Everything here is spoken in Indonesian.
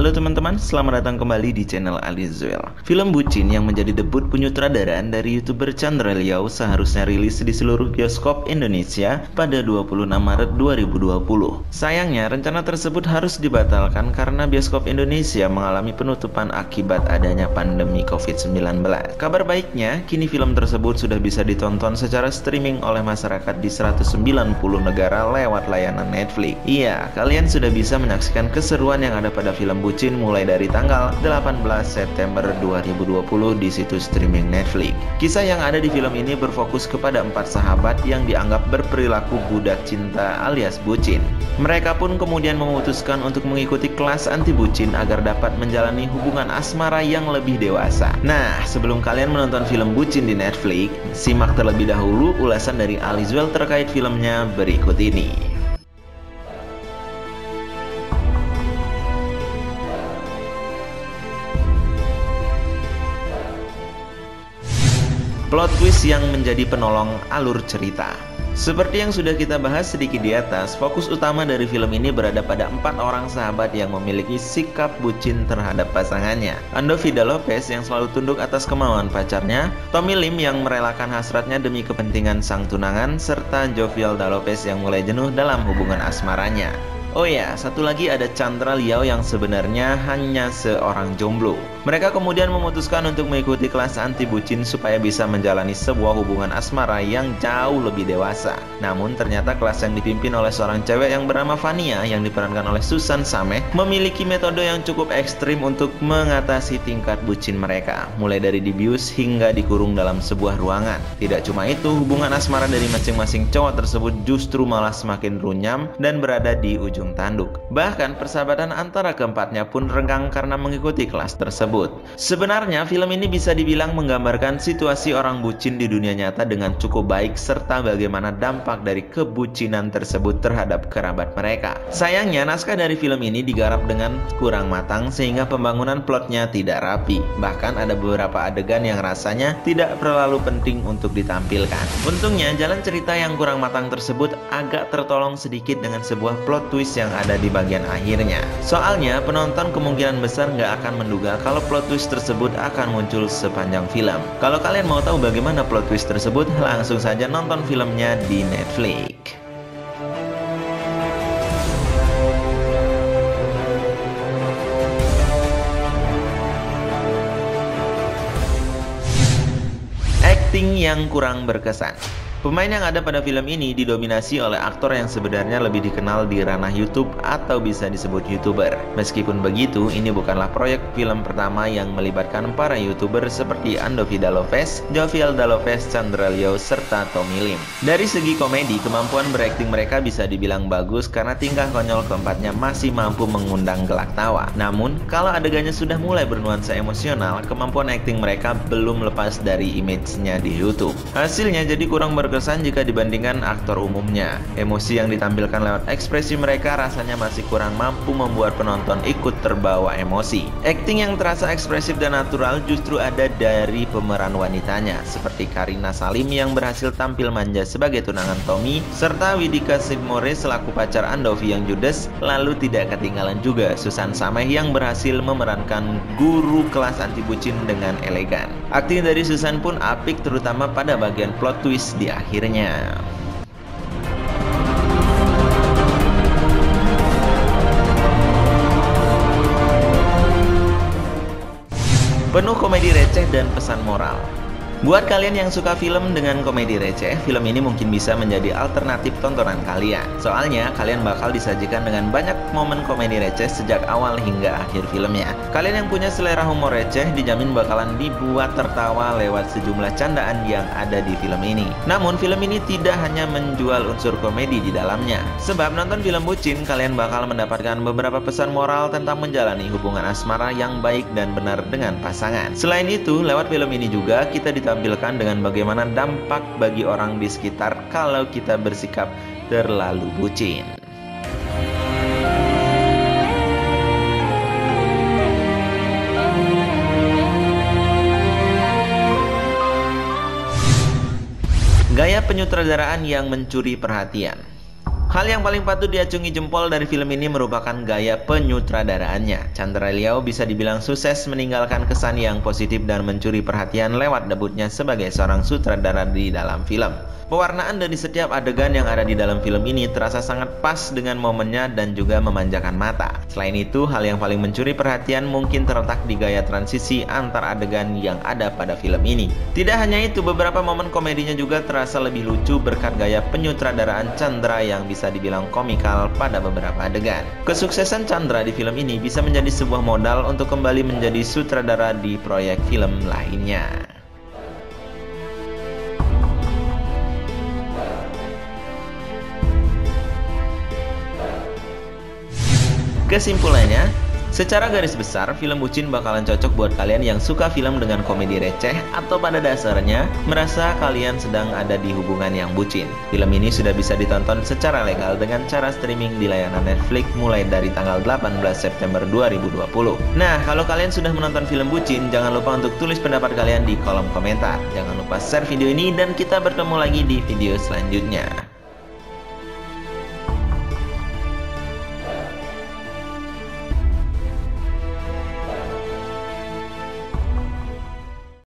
Halo teman-teman, selamat datang kembali di channel Alizwell. Film Bucin yang menjadi debut penyutradaraan dari YouTuber Chandra Liau seharusnya rilis di seluruh bioskop Indonesia pada 26 Maret 2020. Sayangnya, rencana tersebut harus dibatalkan karena bioskop Indonesia mengalami penutupan akibat adanya pandemi COVID-19. Kabar baiknya, kini film tersebut sudah bisa ditonton secara streaming oleh masyarakat di 190 negara lewat layanan Netflix. Iya, kalian sudah bisa menyaksikan keseruan yang ada pada film Bucin mulai dari tanggal 18 September 2020 di situs streaming Netflix. Kisah yang ada di film ini berfokus kepada 4 sahabat yang dianggap berperilaku budak cinta alias bucin. Mereka pun kemudian memutuskan untuk mengikuti kelas anti bucin agar dapat menjalani hubungan asmara yang lebih dewasa. Nah, sebelum kalian menonton film Bucin di Netflix, simak terlebih dahulu ulasan dari Alizwell terkait filmnya berikut ini. Plot twist yang menjadi penolong alur cerita. Seperti yang sudah kita bahas sedikit di atas, fokus utama dari film ini berada pada 4 orang sahabat yang memiliki sikap bucin terhadap pasangannya. Ando Vida Lopez yang selalu tunduk atas kemauan pacarnya, Tommy Lim yang merelakan hasratnya demi kepentingan sang tunangan, serta Jovialda Lopez yang mulai jenuh dalam hubungan asmaranya. Oh ya, satu lagi ada Chandra Liau yang sebenarnya hanya seorang jomblo. Mereka kemudian memutuskan untuk mengikuti kelas anti bucin supaya bisa menjalani sebuah hubungan asmara yang jauh lebih dewasa. Namun ternyata kelas yang dipimpin oleh seorang cewek yang bernama Fania yang diperankan oleh Susan Sameh memiliki metode yang cukup ekstrim untuk mengatasi tingkat bucin mereka, mulai dari dibius hingga dikurung dalam sebuah ruangan. Tidak cuma itu, hubungan asmara dari masing-masing cowok tersebut justru malah semakin runyam dan berada di ujung tanduk. Bahkan persahabatan antara keempatnya pun renggang karena mengikuti kelas tersebut. Sebenarnya film ini bisa dibilang menggambarkan situasi orang bucin di dunia nyata dengan cukup baik serta bagaimana dampak dari kebucinan tersebut terhadap kerabat mereka. Sayangnya naskah dari film ini digarap dengan kurang matang sehingga pembangunan plotnya tidak rapi. Bahkan ada beberapa adegan yang rasanya tidak terlalu penting untuk ditampilkan. Untungnya jalan cerita yang kurang matang tersebut agak tertolong sedikit dengan sebuah plot twist yang ada di bagian akhirnya. Soalnya penonton kemungkinan besar nggak akan menduga kalau plot twist tersebut akan muncul sepanjang film. Kalau kalian mau tahu bagaimana plot twist tersebut, langsung saja nonton filmnya di Netflix. Acting yang kurang berkesan. Pemain yang ada pada film ini didominasi oleh aktor yang sebenarnya lebih dikenal di ranah YouTube atau bisa disebut YouTuber. Meskipun begitu, ini bukanlah proyek film pertama yang melibatkan para YouTuber seperti Ando Vida Lopez, Jovialda Lopez, Chandra Liau, serta Tommy Lim. Dari segi komedi, kemampuan berakting mereka bisa dibilang bagus karena tingkah konyol keempatnya masih mampu mengundang gelak tawa. Namun, kalau adegannya sudah mulai bernuansa emosional, kemampuan akting mereka belum lepas dari image-nya di YouTube. Hasilnya jadi kurang berkesan jika dibandingkan aktor umumnya. Emosi yang ditampilkan lewat ekspresi mereka rasanya masih kurang mampu membuat penonton ikut terbawa emosi. Akting yang terasa ekspresif dan natural justru ada dari pemeran wanitanya, seperti Karina Salim yang berhasil tampil manja sebagai tunangan Tommy, serta Widika Sigmore selaku pacar Andovi yang judes. Lalu tidak ketinggalan juga Susan Sameh yang berhasil memerankan guru kelas anti bucin dengan elegan. Akting dari Susan pun apik, terutama pada bagian plot twist di akhirnya. Penuh komedi receh dan pesan moral. Buat kalian yang suka film dengan komedi receh, film ini mungkin bisa menjadi alternatif tontonan kalian. Soalnya, kalian bakal disajikan dengan banyak momen komedi receh sejak awal hingga akhir filmnya. Kalian yang punya selera humor receh dijamin bakalan dibuat tertawa lewat sejumlah candaan yang ada di film ini. Namun, film ini tidak hanya menjual unsur komedi di dalamnya. Sebab nonton film Bucin, kalian bakal mendapatkan beberapa pesan moral tentang menjalani hubungan asmara yang baik dan benar dengan pasangan. Selain itu, lewat film ini juga kita ditampilkan dengan bagaimana dampak bagi orang di sekitar kalau kita bersikap terlalu bucin. Gaya penyutradaraan yang mencuri perhatian. Hal yang paling patut diacungi jempol dari film ini merupakan gaya penyutradaraannya. Chandra Liao bisa dibilang sukses meninggalkan kesan yang positif dan mencuri perhatian lewat debutnya sebagai seorang sutradara di dalam film. Pewarnaan dari setiap adegan yang ada di dalam film ini terasa sangat pas dengan momennya dan juga memanjakan mata. Selain itu, hal yang paling mencuri perhatian mungkin terletak di gaya transisi antar adegan yang ada pada film ini. Tidak hanya itu, beberapa momen komedinya juga terasa lebih lucu berkat gaya penyutradaraan Chandra yang bisa dibilang komikal pada beberapa adegan. Kesuksesan Chandra di film ini bisa menjadi sebuah modal untuk kembali menjadi sutradara di proyek film lainnya. Kesimpulannya, secara garis besar, film Bucin bakalan cocok buat kalian yang suka film dengan komedi receh atau pada dasarnya merasa kalian sedang ada di hubungan yang bucin. Film ini sudah bisa ditonton secara legal dengan cara streaming di layanan Netflix mulai dari tanggal 18 September 2020. Nah, kalau kalian sudah menonton film Bucin, jangan lupa untuk tulis pendapat kalian di kolom komentar. Jangan lupa share video ini dan kita bertemu lagi di video selanjutnya.